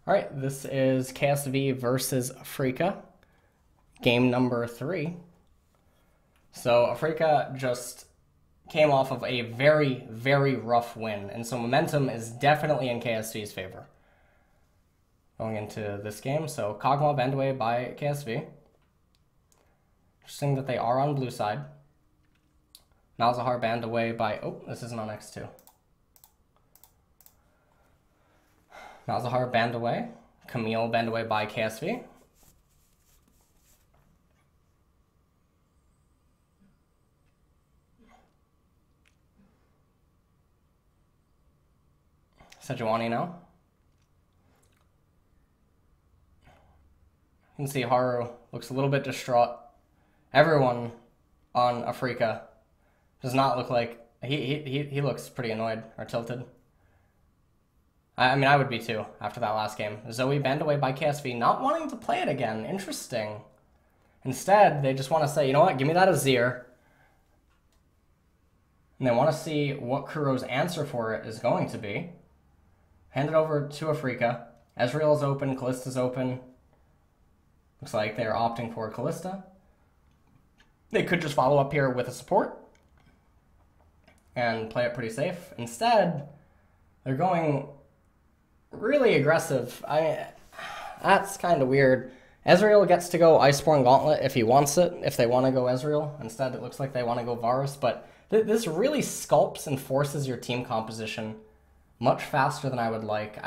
All right, this is KSV versus Afreeca, game number 3. So Afreeca just came off of a very, very rough win, and so momentum is definitely in KSV's favor going into this game. So Kog'Maw banned away by KSV. Interesting that they are on blue side. Malzahar banned away by... Oh, this isn't on X2. Malzahar banned away. Camille banned away by KSV. Sejuani now. You can see Haru looks a little bit distraught. Everyone on Afreeca does not look like... He looks pretty annoyed or tilted. I mean, I would be too after that last game. Zoe banned away by KSV, not wanting to play it again. Interesting. Instead, they just want to say, you know what, give me that Azir. And they want to see what Kuro's answer for it is going to be. Hand it over to Afreeca. Ezreal's open, Kallista's open. Looks like they're opting for Kalista. They could just follow up here with a support and play it pretty safe. Instead, they're going really aggressive. That's kind of weird. Ezreal gets to go Iceborne Gauntlet if he wants it, if they want to go Ezreal. Instead, it looks like they want to go Varus, but this really sculpts and forces your team composition much faster than I would like.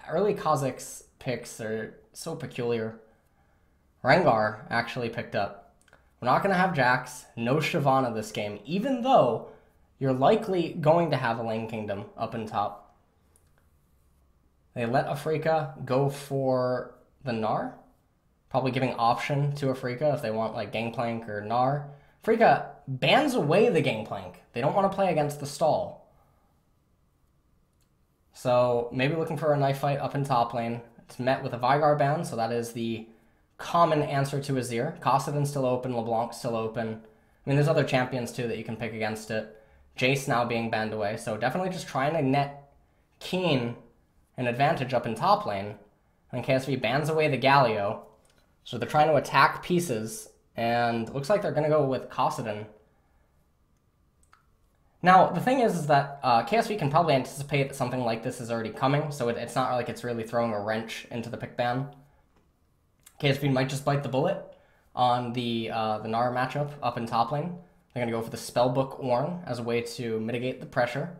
Early Kha'Zix picks are so peculiar. Rengar actually picked up. We're not going to have Jax, no Shyvana this game, even though you're likely going to have a Lane Kingdom up in top. They let Afreeca go for the Gnar, probably giving option to Afreeca if they want like Gangplank or Gnar. Afreeca bans away the Gangplank. They don't want to play against the stall. So maybe looking for a knife fight up in top lane. It's met with a Veigar ban, so that is the common answer to Azir. Kassadin's still open, LeBlanc's still open. I mean, there's other champions too that you can pick against it. Jace now being banned away, so definitely just trying to net Keen an advantage up in top lane. And KSV bans away the Galio, so they're trying to attack pieces, and it looks like they're going to go with Kassadin. Now, the thing is that KSV can probably anticipate that something like this is already coming, so it's not like it's really throwing a wrench into the pick ban. KSV might just bite the bullet on the Gnar matchup up in top lane. They're going to go for the Spellbook Ornn as a way to mitigate the pressure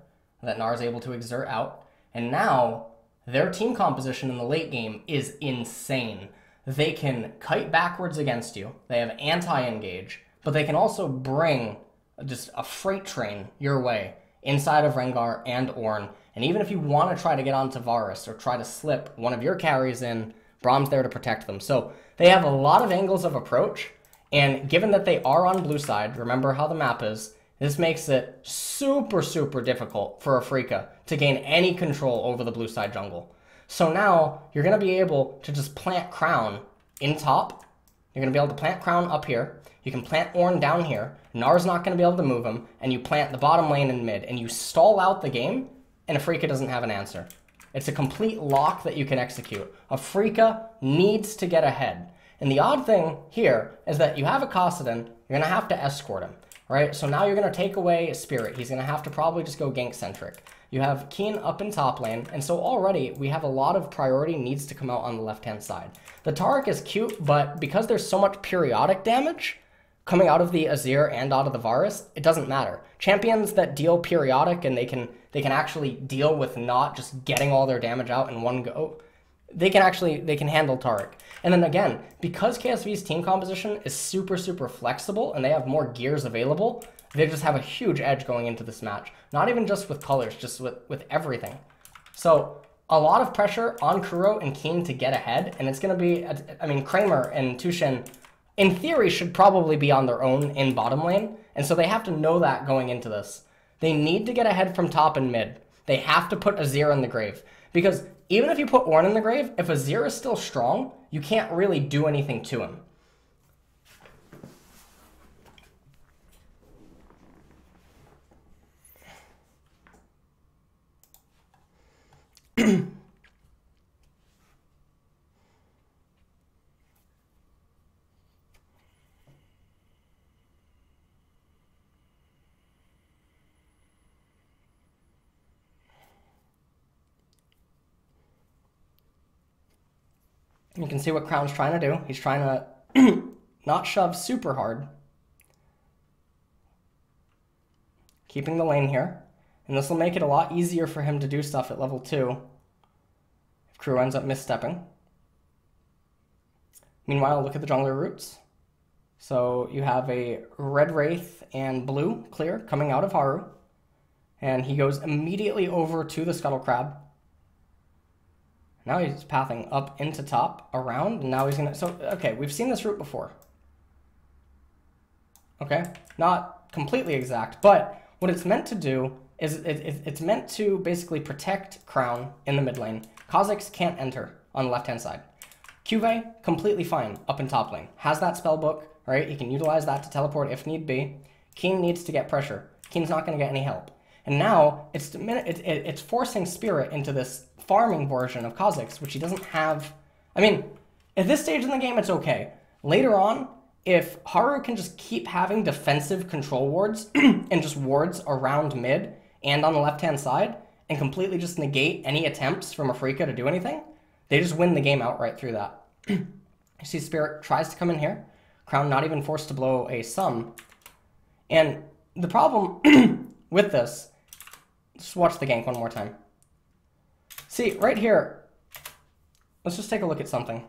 that Gnar is able to exert out. And now, their team composition in the late game is insane. They can kite backwards against you. They have anti-engage, but they can also bring just a freight train your way inside of Rengar and Ornn. And even if you want to try to get onto Varus or try to slip one of your carries in, Braum's there to protect them. So they have a lot of angles of approach, and given that they are on blue side, remember how the map is, this makes it super, super difficult for Afreeca to gain any control over the blue side jungle. So now you're going to be able to just plant Crown in top. You're going to be able to plant Crown up here. You can plant Ornn down here. Gnar's not going to be able to move him, and you plant the bottom lane in mid, and you stall out the game, and Afreeca doesn't have an answer. It's a complete lock that you can execute. Afreeca needs to get ahead. And the odd thing here is that you have a Kassadin, you're going to have to escort him, right? So now you're going to take away Spirit. He's going to have to probably just go gank-centric. You have Keen up in top lane, and so already we have a lot of priority needs to come out on the left-hand side. The Taric is cute, but because there's so much periodic damage coming out of the Azir and out of the Varus, it doesn't matter. Champions that deal periodic and they can actually deal with not just getting all their damage out in one go, they can handle Taric. And then again, because KSV's team composition is super, super flexible and they have more gears available, they just have a huge edge going into this match. Not even just with colors, just with everything. So a lot of pressure on Kuro and Keen to get ahead, and it's going to be, I mean, Kramer and Tushin, in theory, should probably be on their own in bottom lane, and so they have to know that going into this. They need to get ahead from top and mid. They have to put Azir in the grave, because even if you put Ornn in the grave, if Azir is still strong, you can't really do anything to him. You can see what Crown's trying to do. He's trying to not shove super hard. Keeping the lane here. And this will make it a lot easier for him to do stuff at level 2 if Kuro ends up misstepping. Meanwhile, look at the jungler roots. So you have a red Wraith and blue clear coming out of Haru. And he goes immediately over to the Scuttle Crab. Now he's pathing up into top, around, and now he's gonna... So, okay, we've seen this route before. Okay, not completely exact, but what it's meant to do is it's meant to basically protect Crown in the mid lane. Kha'Zix can't enter on the left-hand side. Cuvee, completely fine up in top lane. Has that spell book, right? He can utilize that to teleport if need be. Keen needs to get pressure. Keen's not going to get any help. And now it's forcing Spirit into this farming version of Kha'Zix, which he doesn't have. I mean, at this stage in the game, it's okay. Later on, if Haru can just keep having defensive control wards and just wards around mid and on the left-hand side and completely just negate any attempts from Afreeca to do anything, they just win the game outright through that. You see Spirit tries to come in here. Crown not even forced to blow a sum. And the problem with this, just watch the gank one more time. See, right here, let's just take a look at something.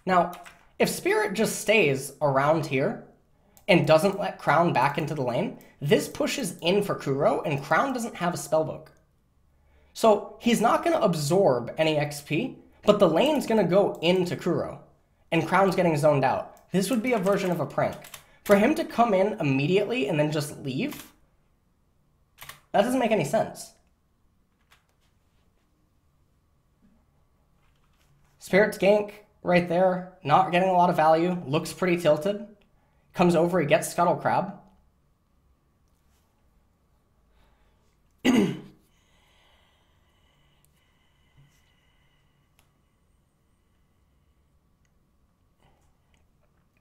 Now, if Spirit just stays around here and doesn't let Crown back into the lane, this pushes in for Kuro, and Crown doesn't have a spellbook. So he's not going to absorb any XP, but the lane's going to go into Kuro, and Crown's getting zoned out. This would be a version of a prank. For him to come in immediately and then just leave, that doesn't make any sense. Spirit's gank right there, not getting a lot of value, looks pretty tilted. Comes over, he gets Scuttle Crab.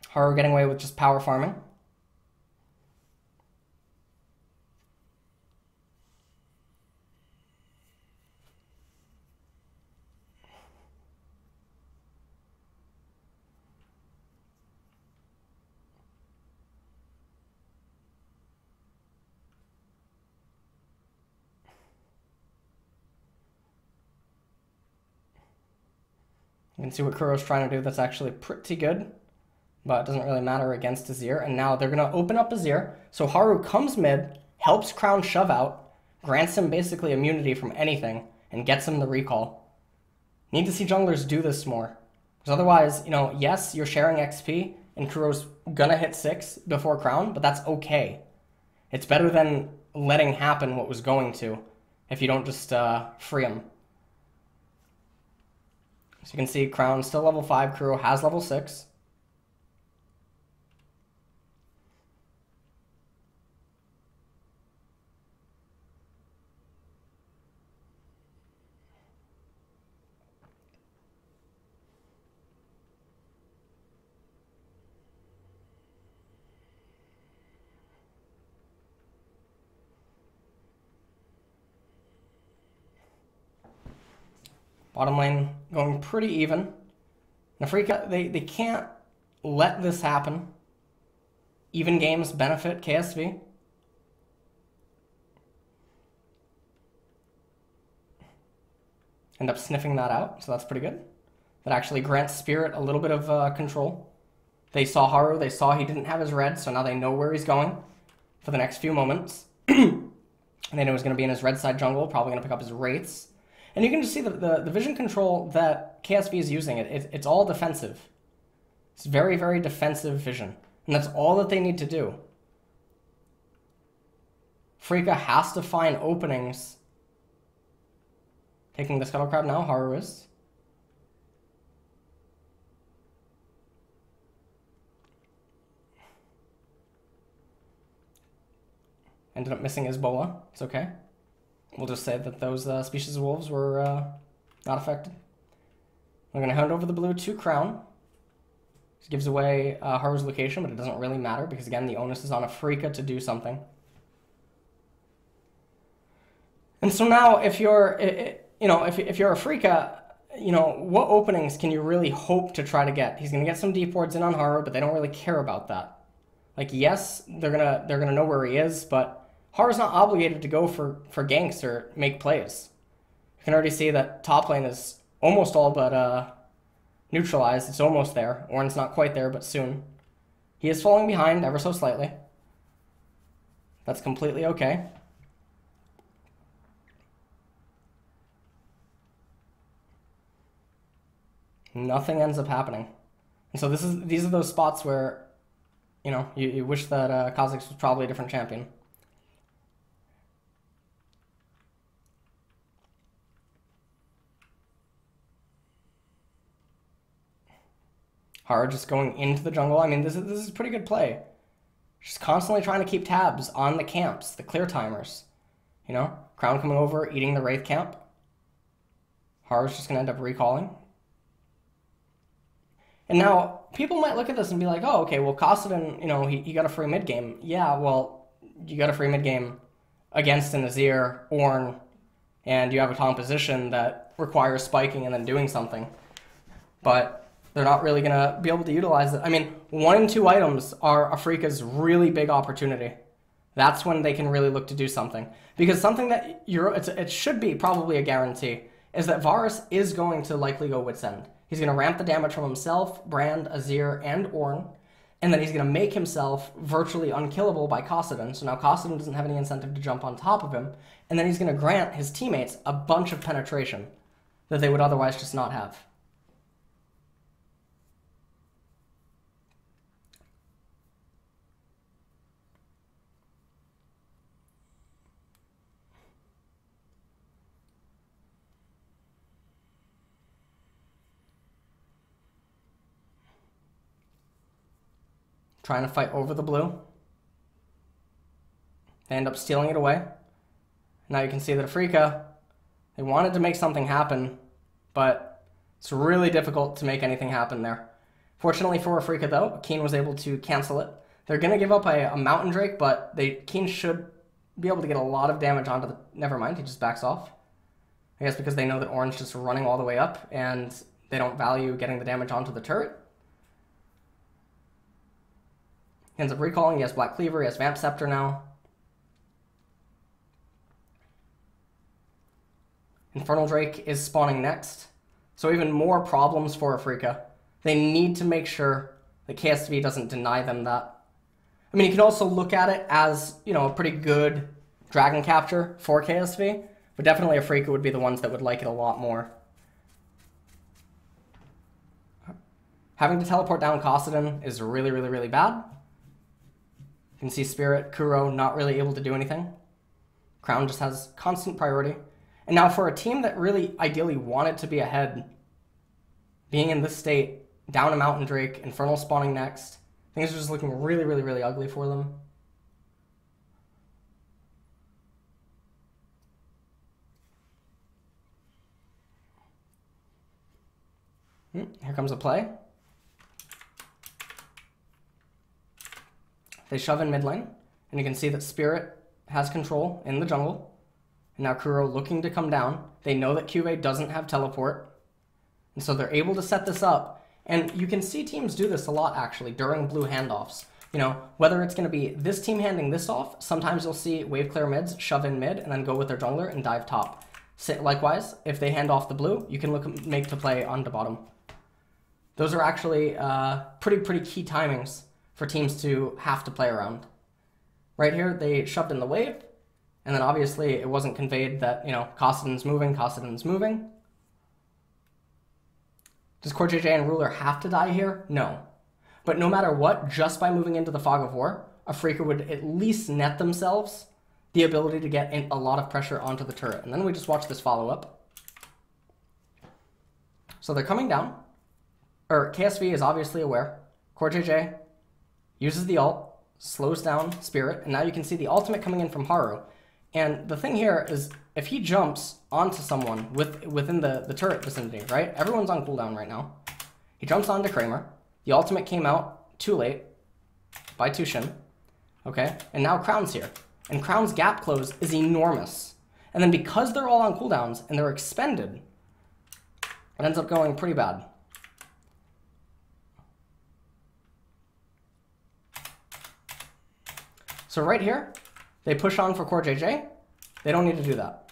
Haru getting away with just power farming. You can see what Kuro's trying to do that's actually pretty good, but it doesn't really matter against Azir. And now they're going to open up Azir. So Haru comes mid, helps Crown shove out, grants him basically immunity from anything, and gets him the recall. Need to see junglers do this more. Because otherwise, you know, yes, you're sharing XP, and Kuro's going to hit 6 before Crown, but that's okay. It's better than letting happen what was going to if you don't just free him. So you can see Crown still level 5, Kuro has level 6. Bottom lane going pretty even. Afreeca, they can't let this happen. Even games benefit KSV. End up sniffing that out, so that's pretty good. That actually grants Spirit a little bit of control. They saw Haru, they saw he didn't have his red, so now they know where he's going for the next few moments. And they know he's going to be in his red side jungle, probably going to pick up his Wraiths. And you can just see the vision control that KSV is using. It's all defensive. It's very, very defensive vision. And that's all that they need to do. Afreeca has to find openings. Taking the Scuttle Crab now, Haru is. Ended up missing his bola. It's okay. We'll just say that those species of wolves were not affected. We're going to hand over the blue to Crown. This gives away Haru's location, but it doesn't really matter because, again, the onus is on Afreeca to do something. And so now, if you're, if you're Afreeca, you know, what openings can you really hope to try to get? He's going to get some deep wards in on Haru, but they don't really care about that. Like, yes, they're gonna know where he is, but Haru's not obligated to go for ganks or make plays. You can already see that top lane is almost all but neutralized. It's almost there. Ornn's not quite there, but soon. He is falling behind ever so slightly. That's completely okay. Nothing ends up happening. And so these are those spots where, you know, you wish that Kha'Zix was probably a different champion. Haru just going into the jungle. I mean, this is pretty good play. Just constantly trying to keep tabs on the camps, the clear timers. You know, Crown coming over, eating the Wraith camp. Haru's just going to end up recalling. And now, people might look at this and be like, oh, okay, well, Kassadin, you know, he got a free mid-game. Yeah, well, you got a free mid-game against an Azir, Ornn, and you have a composition that requires spiking and then doing something. But they're not really going to be able to utilize it. I mean, 1 and 2 items are Afreeca's really big opportunity. That's when they can really look to do something. Because something that it should be probably a guarantee is that Varus is going to likely go Wit's End. He's going to ramp the damage from himself, Brand, Azir, and Ornn, and then he's going to make himself virtually unkillable by Kassadin. So now Kassadin doesn't have any incentive to jump on top of him, and then he's going to grant his teammates a bunch of penetration that they would otherwise just not have. Trying to fight over the blue. They end up stealing it away. Now you can see that Afreeca, they wanted to make something happen, but it's really difficult to make anything happen there. Fortunately for Afreeca, though, Keane was able to cancel it. They're going to give up a Mountain Drake, but Keane should be able to get a lot of damage onto the... Never mind, he just backs off. I guess because they know that Ornn's just running all the way up, and they don't value getting the damage onto the turret. He ends up recalling. He has Black Cleaver. He has Vamp Scepter now. Infernal Drake is spawning next. So even more problems for Afreeca. They need to make sure that KSV doesn't deny them that. I mean, you can also look at it as, you know, a pretty good dragon capture for KSV, but definitely Afreeca would be the ones that would like it a lot more. Having to teleport down Kassadin is really, really, really bad. You can see Spirit, Kuro not really able to do anything. Crown just has constant priority. And now for a team that really ideally wanted to be ahead, being in this state, down a Mountain Drake, Infernal spawning next, things are just looking really, really, really ugly for them. Here comes a play. They shove in mid lane, and you can see that Spirit has control in the jungle. And now Kuro looking to come down. They know that Cuvée doesn't have teleport, and so they're able to set this up. And you can see teams do this a lot, actually, during blue handoffs. You know, whether it's going to be this team handing this off, sometimes you'll see wave clear mids, shove in mid, and then go with their jungler and dive top. Likewise, if they hand off the blue, you can make to play on the bottom. Those are actually pretty key timings for teams to have to play around. Right here, they shoved in the wave, and then obviously it wasn't conveyed that, you know, Kassadin's moving. Does CoreJJ and Ruler have to die here? No. But no matter what, just by moving into the Fog of War, Afreeca would at least net themselves the ability to get a lot of pressure onto the turret. And then we just watch this follow-up. So they're coming down. KSV is obviously aware. CoreJJ uses the ult, slows down Spirit, and now you can see the ultimate coming in from Haru. And the thing here is, if he jumps onto someone within the turret vicinity, right? Everyone's on cooldown right now. He jumps onto Kramer. The ultimate came out too late by Tushin. Okay? And now Crown's here. And Crown's gap close is enormous. And then because they're all on cooldowns and they're expended, It ends up going pretty bad. So right here, they push on for core JJ. They don't need to do that.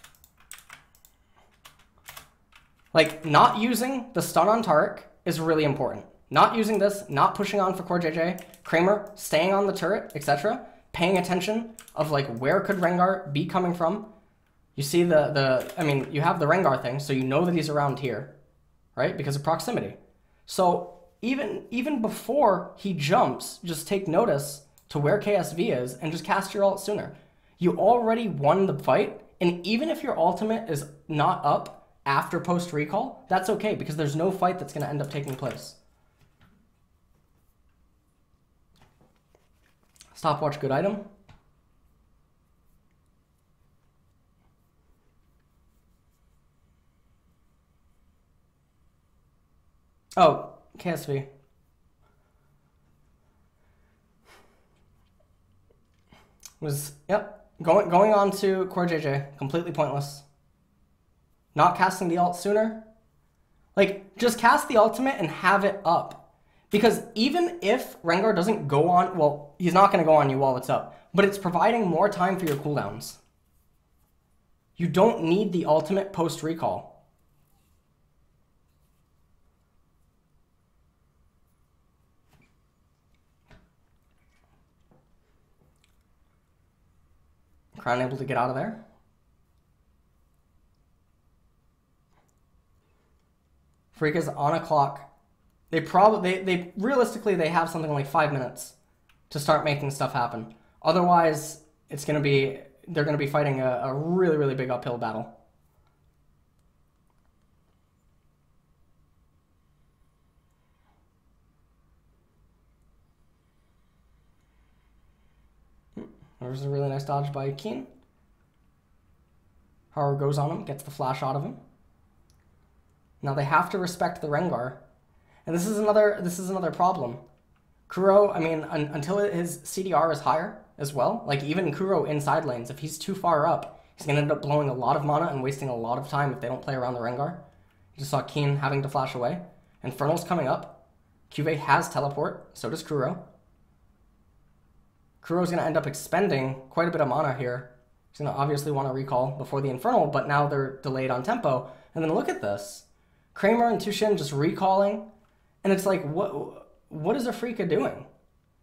Like, not using the stun on Taric is really important. Not using this, not pushing on for core JJ, Kramer staying on the turret, etc. Paying attention of like where could Rengar be coming from. You see I mean, you have the Rengar thing, so you know that he's around here, right? Because of proximity. So even before he jumps, just take notice to where KSV is and just cast your ult sooner. You already won the fight, and even if your ultimate is not up after post recall, that's okay because there's no fight that's going to end up taking place. Stopwatch, good item. Oh, KSV. Yep, going on to core JJ, completely pointless. Not casting the ult sooner. Like, just cast the ultimate and have it up. Because even if Rengar doesn't go on, well, he's not going to go on you while it's up, but it's providing more time for your cooldowns. You don't need the ultimate post recall. Crown able to get out of there. Freak is on a clock. They realistically, they have something like 5 minutes to start making stuff happen. Otherwise, they're going to be fighting a really, really big uphill battle. There's a really nice dodge by Keen. Haru goes on him, gets the flash out of him. Now they have to respect the Rengar. And this is another problem. Kuro, I mean, until his CDR is higher as well, like even Kuro inside lanes, if he's too far up, he's going to end up blowing a lot of mana and wasting a lot of time if they don't play around the Rengar. You just saw Keen having to flash away. Infernal's coming up. Cuvée has teleport, so does Kuro. Kuro's going to end up expending quite a bit of mana here. He's going to obviously want to recall before the Infernal, but now they're delayed on tempo. And then look at this. Kramer and Tushin just recalling. And it's like, what is Afrika doing?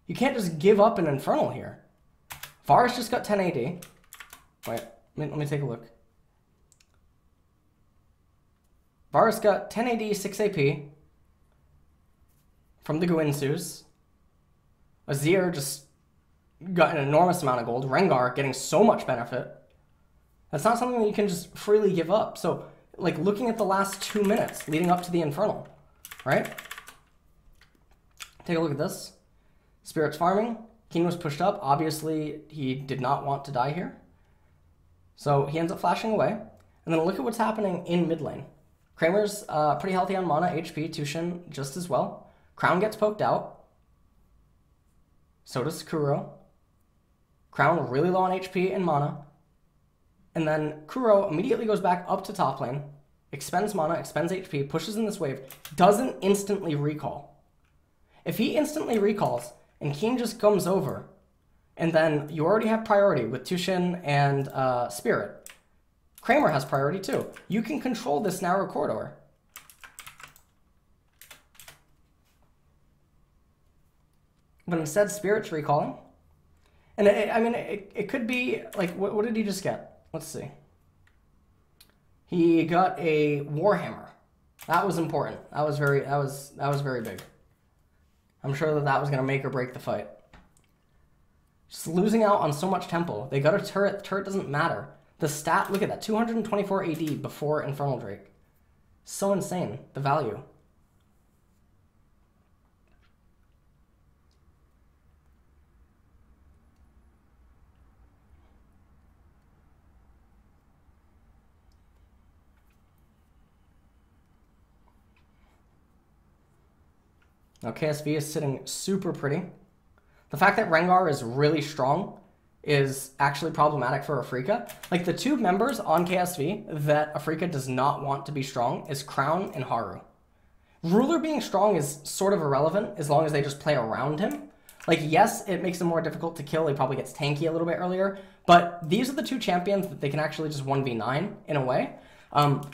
You can't just give up an Infernal here. Varus just got 10 AD. Wait, let me take a look. Varus got 10 AD, 6 AP from the Guinsus. Azir just got an enormous amount of gold. Rengar getting so much benefit. That's not something that you can just freely give up. So, like, looking at the last 2 minutes leading up to the Infernal, right? Take a look at this. Spirit's farming. Keen was pushed up. Obviously, he did not want to die here. So he ends up flashing away. And then look at what's happening in mid lane. Kramer's pretty healthy on mana, HP, Tushin just as well. Crown gets poked out. So does Kuro. Crown really low on HP and mana. And then Kuro immediately goes back up to top lane, expends mana, expends HP, pushes in this wave, doesn't instantly recall. If he instantly recalls and Keen just comes over, and then you already have priority with Tushin and Spirit, Kramer has priority too. You can control this narrow corridor. But instead, Spirit's recalling. And it could be, like, what did he just get? Let's see. He got a Warhammer. That was important. That was very big. I'm sure that was going to make or break the fight. Just losing out on so much tempo. They got a turret. The turret doesn't matter. The stat, look at that, 224 AD before Infernal Drake. So insane, the value. Now KSV is sitting super pretty. The fact that Rengar is really strong is actually problematic for Afreeca. Like, the two members on KSV that Afreeca does not want to be strong is Crown and Haru. Ruler being strong is sort of irrelevant as long as they just play around him. Like, yes, it makes him more difficult to kill. He probably gets tanky a little bit earlier. But these are the two champions that they can actually just 1v9 in a way.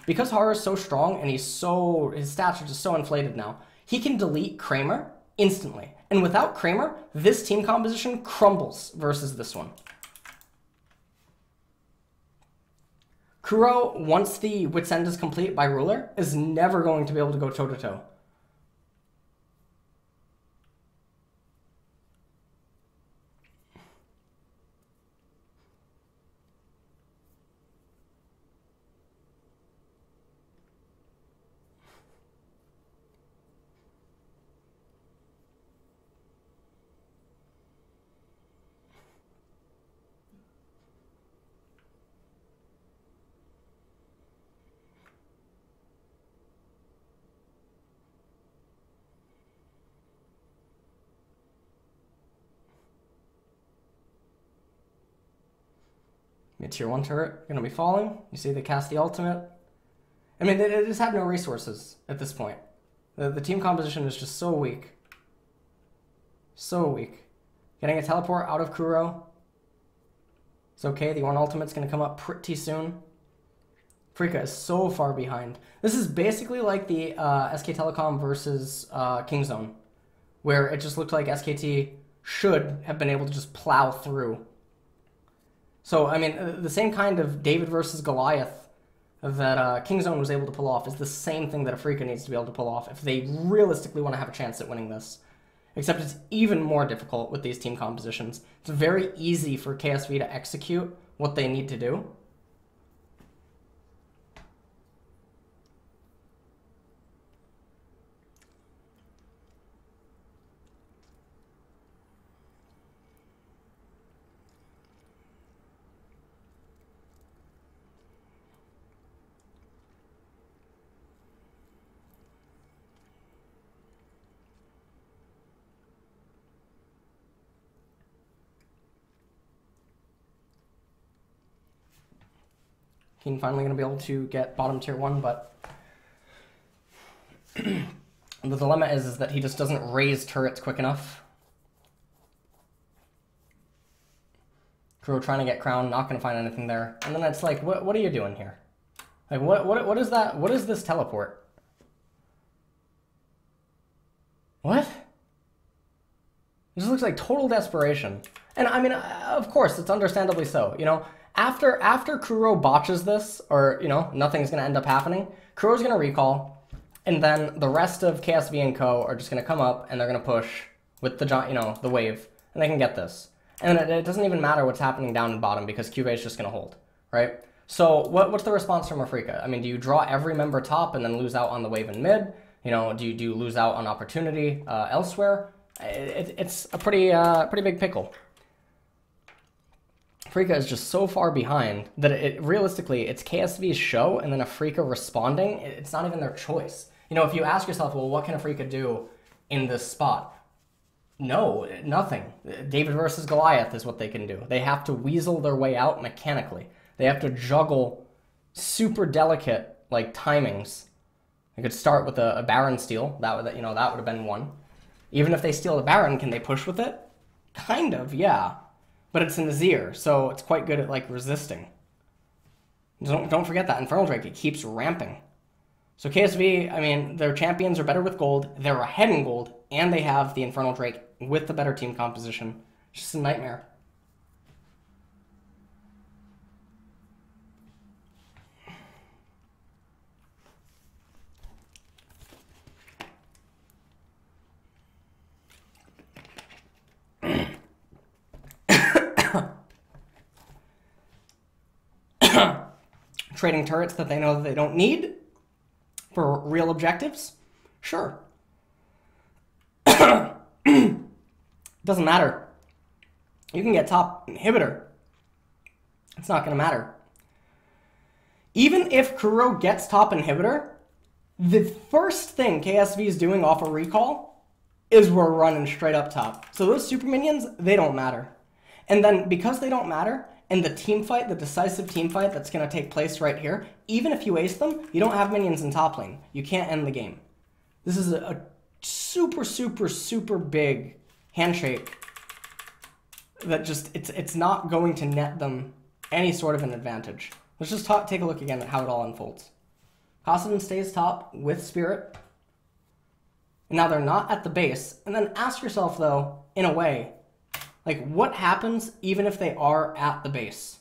Because Haru is so strong and his stats are just so inflated now, he can delete Kramer instantly. And without Kramer, this team composition crumbles versus this one. Kuro, once the Wit's End is complete by Ruler, is never going to be able to go toe-to-toe. Tier 1 turret going to be falling. You see they cast the ultimate. I mean, they just have no resources at this point. The team composition is just so weak. So weak. Getting a teleport out of Kuro. It's okay, the Ornn ultimate's going to come up pretty soon. Afreeca is so far behind. This is basically like the SK Telecom versus Kingzone, where it just looked like SKT should have been able to just plow through. So, I mean, the same kind of David versus Goliath that Kingzone was able to pull off is the same thing that Afreeca needs to be able to pull off if they realistically want to have a chance at winning this. Except it's even more difficult with these team compositions. It's very easy for KSV to execute what they need to do. Keen finally going to be able to get bottom tier 1, but the dilemma is that he just doesn't raise turrets quick enough. Kuro trying to get crown, not going to find anything there. And then it's like, what are you doing here? Like, what is that? What is this teleport? What? It just looks like total desperation. And I mean, of course, it's understandably so, you know? After Kuro botches this, or, you know, nothing's going to end up happening, Kuro's going to recall, and then the rest of KSV and Co. are just going to come up, and they're going to push with the, you know, the wave, and they can get this. And it doesn't even matter what's happening down in bottom, because Cuvée is just going to hold, right? So what's the response from Afreeca? I mean, do you draw every member top and then lose out on the wave in mid? You know, do you lose out on opportunity elsewhere? It's a pretty big pickle. Afreeca is just so far behind that realistically, it's KSV's show, and then Afreeca responding, it's not even their choice. You know, if you ask yourself, well, what can Afreeca do in this spot? No, nothing. David versus Goliath is what they can do. They have to weasel their way out mechanically. They have to juggle super delicate, like, timings. They could start with a Baron steal. That would have been one. Even if they steal the Baron, can they push with it? Kind of, yeah. But it's an Azir, so it's quite good at, like, resisting. Don't forget that Infernal Drake, it keeps ramping. So KSV, I mean, their champions are better with gold, they're ahead in gold, and they have the Infernal Drake with the better team composition. It's just a nightmare. Trading turrets that they know that they don't need for real objectives? Sure. Doesn't matter. You can get top inhibitor. It's not going to matter. Even if Kuro gets top inhibitor, the first thing KSV is doing off a recall is we're running straight up top. So those super minions, they don't matter. And then because they don't matter, and the team fight, the decisive team fight that's going to take place right here, even if you ace them, you don't have minions in top lane. You can't end the game. This is a super, super, super big handshake that just, it's not going to net them any sort of an advantage. Let's just take a look again at how it all unfolds. Kassadin stays top with Spirit. And now they're not at the base. And then ask yourself, though, in a way, like, what happens even if they are at the base?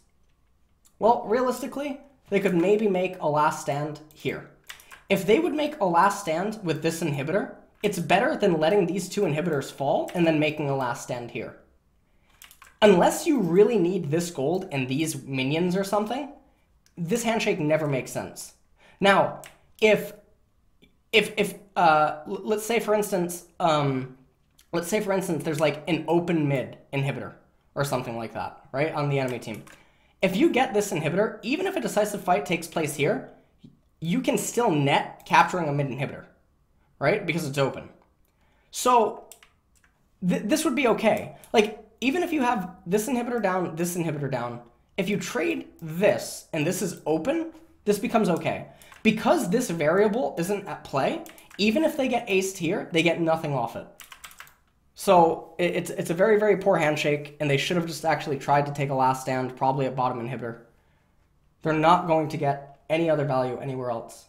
Well, realistically, they could maybe make a last stand here. If they would make a last stand with this inhibitor, it's better than letting these two inhibitors fall and then making a last stand here. Unless you really need this gold and these minions or something, this handshake never makes sense. Now, if let's say for instance, there's like an open mid inhibitor or something like that, right, on the enemy team. If you get this inhibitor, even if a decisive fight takes place here, you can still net capturing a mid inhibitor, right, because it's open. So this would be okay. Like, even if you have this inhibitor down, if you trade this and this is open, this becomes okay. Because this variable isn't at play, even if they get aced here, they get nothing off it. So it's a very, very poor handshake, and they should have just actually tried to take a last stand, probably at bottom inhibitor. They're not going to get any other value anywhere else.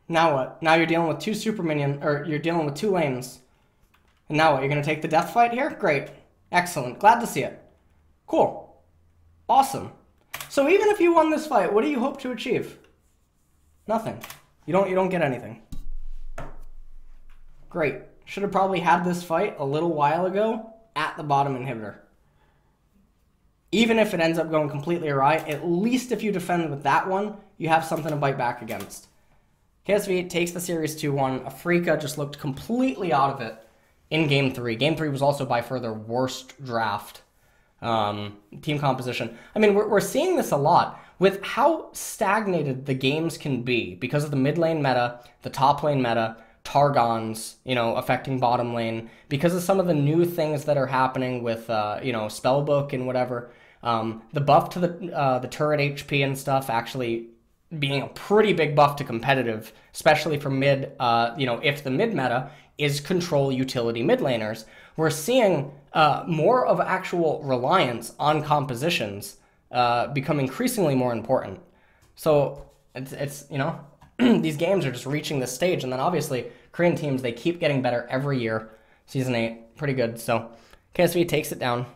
Now what? Now you're dealing with two super minion, or you're dealing with two lanes. And now what? You're going to take the death fight here? Great. Excellent. Glad to see it. Cool. Awesome. So even if you won this fight, what do you hope to achieve? Nothing. You don't get anything. Great. Should have probably had this fight a little while ago at the bottom inhibitor. Even if it ends up going completely awry, at least if you defend with that one, you have something to bite back against. KSV takes the series 2-1. Afreeca just looked completely out of it in Game 3. Game 3 was also by far their worst draft team composition. I mean, we're seeing this a lot with how stagnated the games can be because of the mid lane meta, the top lane meta, Targons, affecting bottom lane, because of some of the new things that are happening with, Spellbook and whatever. The buff to the turret HP and stuff actually being a pretty big buff to competitive, especially for mid, if the mid meta is control utility mid laners. We're seeing more of actual reliance on compositions become increasingly more important. So it's these games are just reaching this stage, and then obviously Korean teams, they keep getting better every year. Season 8, pretty good. So KSV takes it down.